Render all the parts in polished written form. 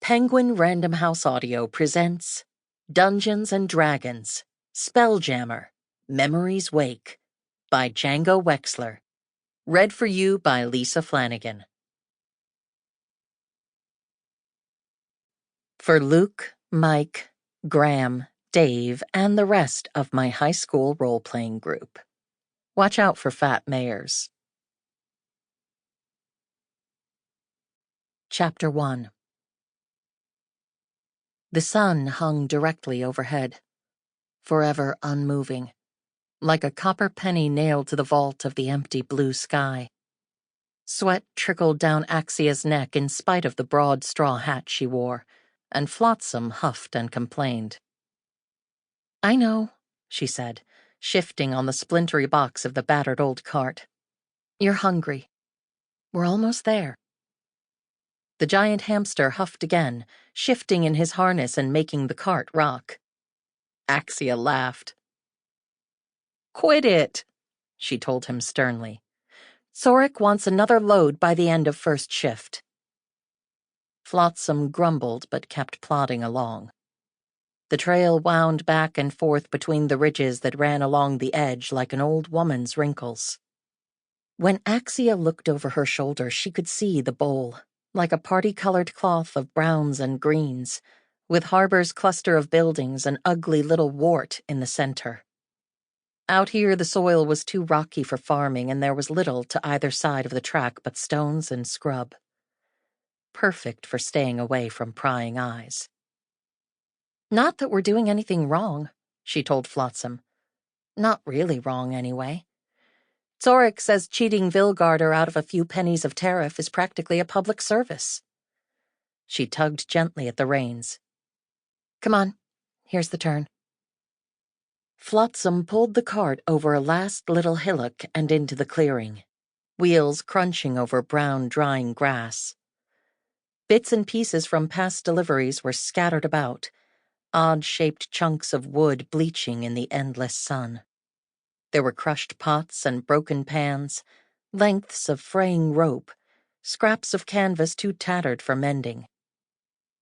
Penguin Random House Audio presents Dungeons & Dragons, Spelljammer, Memories Wake by Django Wexler. Read for you by Lisa Flanagan. For Luke, Mike, Graham, Dave, and the rest of my high school role-playing group. Watch out for fat mayors. Chapter 1. The sun hung directly overhead, forever unmoving, like a copper penny nailed to the vault of the empty blue sky. Sweat trickled down Axia's neck in spite of the broad straw hat she wore, and Flotsam huffed and complained. "I know," she said, shifting on the splintery box of the battered old cart. "You're hungry. We're almost there." The giant hamster huffed again, shifting in his harness and making the cart rock. Axia laughed. "Quit it," she told him sternly. "Zorik wants another load by the end of first shift." Flotsam grumbled but kept plodding along. The trail wound back and forth between the ridges that ran along the edge like an old woman's wrinkles. When Axia looked over her shoulder, she could see the bowl, like a party-colored cloth of browns and greens, with Harbor's cluster of buildings an ugly little wart in the center. Out here, the soil was too rocky for farming, and there was little to either side of the track but stones and scrub. Perfect for staying away from prying eyes. "Not that we're doing anything wrong," she told Flotsam. "Not really wrong, anyway. Zorik says cheating Vilgarder out of a few pennies of tariff is practically a public service." She tugged gently at the reins. "Come on, here's the turn." Flotsam pulled the cart over a last little hillock and into the clearing, wheels crunching over brown, drying grass. Bits and pieces from past deliveries were scattered about, odd-shaped chunks of wood bleaching in the endless sun. There were crushed pots and broken pans, lengths of fraying rope, scraps of canvas too tattered for mending.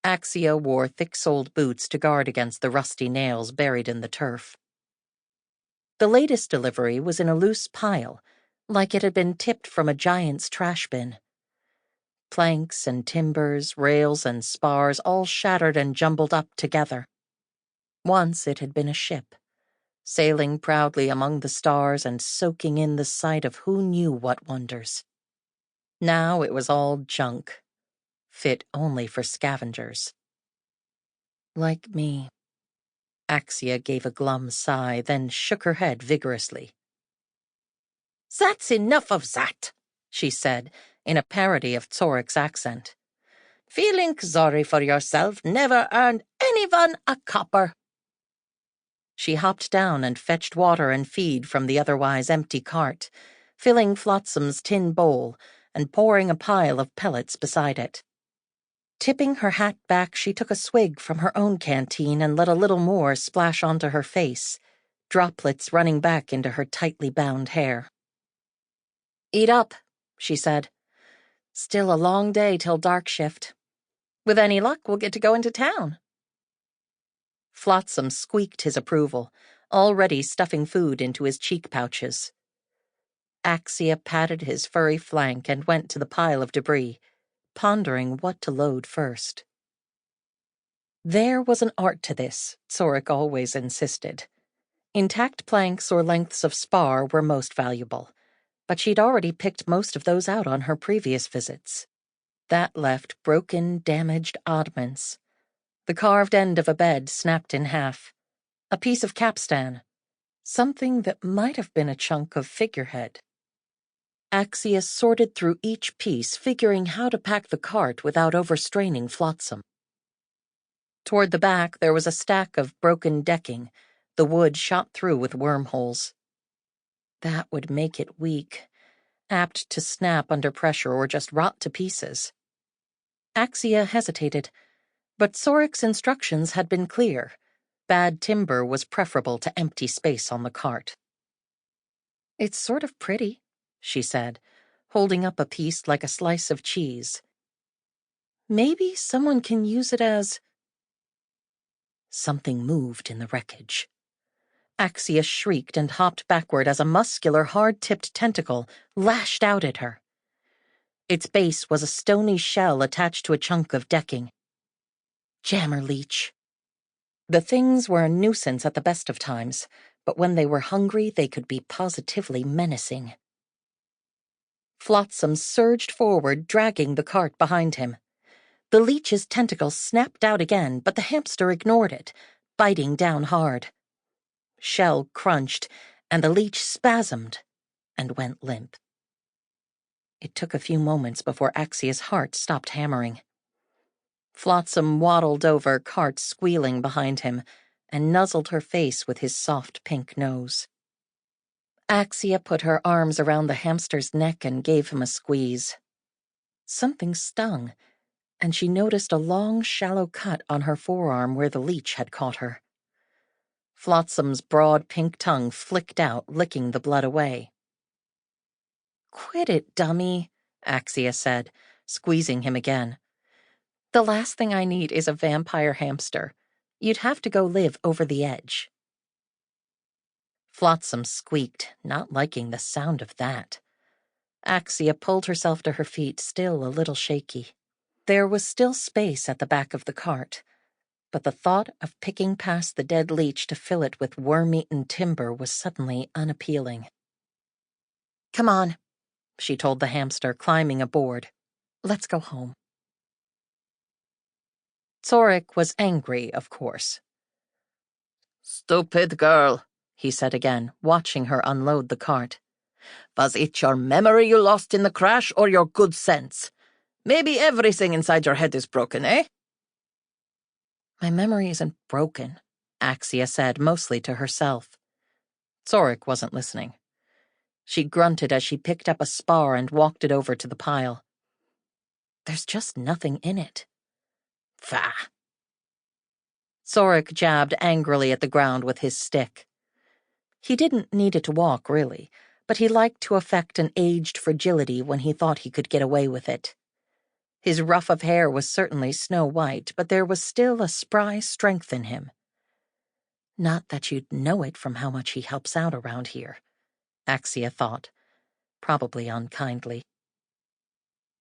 Axia wore thick-soled boots to guard against the rusty nails buried in the turf. The latest delivery was in a loose pile, like it had been tipped from a giant's trash bin. Planks and timbers, rails and spars, all shattered and jumbled up together. Once it had been a ship, sailing proudly among the stars and soaking in the sight of who knew what wonders. Now it was all junk, fit only for scavengers. Like me. Axia gave a glum sigh, then shook her head vigorously. "That's enough of that," she said, in a parody of Zorik's accent. "Feeling sorry for yourself never earned anyone a copper." She hopped down and fetched water and feed from the otherwise empty cart, filling Flotsam's tin bowl and pouring a pile of pellets beside it. Tipping her hat back, she took a swig from her own canteen and let a little more splash onto her face, droplets running back into her tightly bound hair. "Eat up," she said. "Still a long day till dark shift. With any luck, we'll get to go into town." Flotsam squeaked his approval, already stuffing food into his cheek pouches. Axia patted his furry flank and went to the pile of debris, pondering what to load first. There was an art to this, Zorik always insisted. Intact planks or lengths of spar were most valuable, but she'd already picked most of those out on her previous visits. That left broken, damaged oddments. The carved end of a bed snapped in half. A piece of capstan. Something that might have been a chunk of figurehead. Axia sorted through each piece, figuring how to pack the cart without overstraining Flotsam. Toward the back, there was a stack of broken decking, the wood shot through with wormholes. That would make it weak, apt to snap under pressure or just rot to pieces. Axia hesitated, but Zorik's instructions had been clear. Bad timber was preferable to empty space on the cart. "It's sort of pretty," she said, holding up a piece like a slice of cheese. Maybe someone can use it as... Something moved in the wreckage. Axia shrieked and hopped backward as a muscular, hard-tipped tentacle lashed out at her. Its base was a stony shell attached to a chunk of decking. Jammer leech. The things were a nuisance at the best of times, but when they were hungry, they could be positively menacing. Flotsam surged forward, dragging the cart behind him. The leech's tentacle snapped out again, but the hamster ignored it, biting down hard. Shell crunched, and the leech spasmed and went limp. It took a few moments before Axia's heart stopped hammering. Flotsam waddled over, cart squealing behind him, and nuzzled her face with his soft pink nose. Axia put her arms around the hamster's neck and gave him a squeeze. Something stung, and she noticed a long, shallow cut on her forearm where the leech had caught her. Flotsam's broad pink tongue flicked out, licking the blood away. "Quit it, dummy," Axia said, squeezing him again. "The last thing I need is a vampire hamster. You'd have to go live over the edge." Flotsam squeaked, not liking the sound of that. Axia pulled herself to her feet, still a little shaky. There was still space at the back of the cart, but the thought of picking past the dead leech to fill it with worm-eaten timber was suddenly unappealing. "Come on," she told the hamster, climbing aboard. "Let's go home." Zorik was angry, of course. "Stupid girl," he said again, watching her unload the cart. "Was it your memory you lost in the crash or your good sense? Maybe everything inside your head is broken, eh?" "My memory isn't broken," Axia said, mostly to herself. Zorik wasn't listening. She grunted as she picked up a spar and walked it over to the pile. "There's just nothing in it." "Pfah." Zorik jabbed angrily at the ground with his stick. He didn't need it to walk, really, but he liked to affect an aged fragility when he thought he could get away with it. His ruff of hair was certainly snow-white, but there was still a spry strength in him. Not that you'd know it from how much he helps out around here, Axia thought, probably unkindly.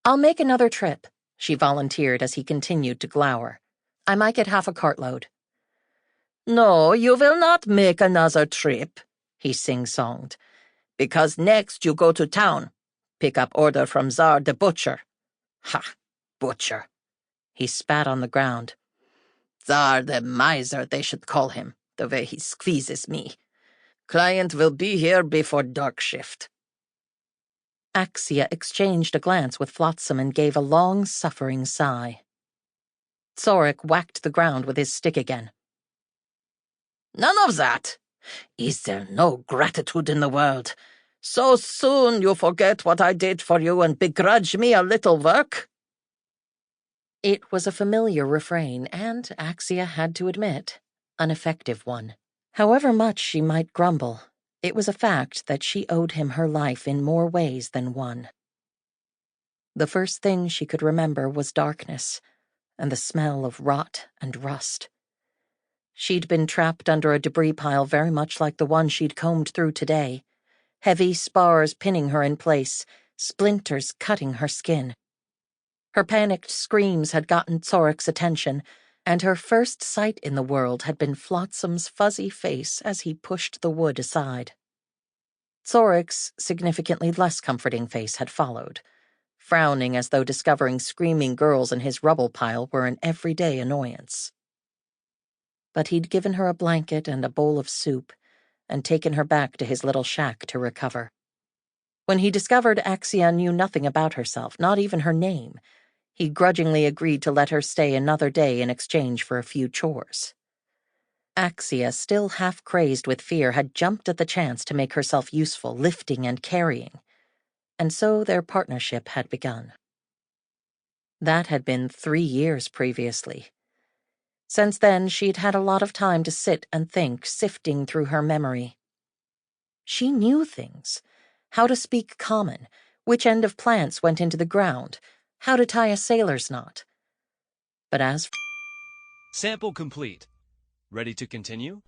"I'll make another trip," she volunteered as he continued to glower. "I might get half a cartload." "No, you will not make another trip," he sing-songed, "because next you go to town, pick up order from Tsar the Butcher. Ha, Butcher." He spat on the ground. "Tsar the Miser, they should call him, the way he squeezes me. Client will be here before dark shift." Axia exchanged a glance with Flotsam and gave a long, suffering sigh. Zorik whacked the ground with his stick again. "None of that. Is there no gratitude in the world? So soon you forget what I did for you and begrudge me a little work?" It was a familiar refrain, and, Axia had to admit, an effective one. However much she might grumble, it was a fact that she owed him her life in more ways than one. The first thing she could remember was darkness, and the smell of rot and rust. She'd been trapped under a debris pile very much like the one she'd combed through today, heavy spars pinning her in place, splinters cutting her skin. Her panicked screams had gotten Zorik's attention, and her first sight in the world had been Flotsam's fuzzy face as he pushed the wood aside. Zorik's significantly less comforting face had followed, frowning as though discovering screaming girls in his rubble pile were an everyday annoyance. But he'd given her a blanket and a bowl of soup, and taken her back to his little shack to recover. When he discovered Axia knew nothing about herself, not even her name, he grudgingly agreed to let her stay another day in exchange for a few chores. Axia, still half-crazed with fear, had jumped at the chance to make herself useful, lifting and carrying, and so their partnership had begun. That had been 3 years previously. Since then, she'd had a lot of time to sit and think, sifting through her memory. She knew things: how to speak common, which end of plants went into the ground, how to tie a sailor's knot, But as Sample complete. Ready to continue?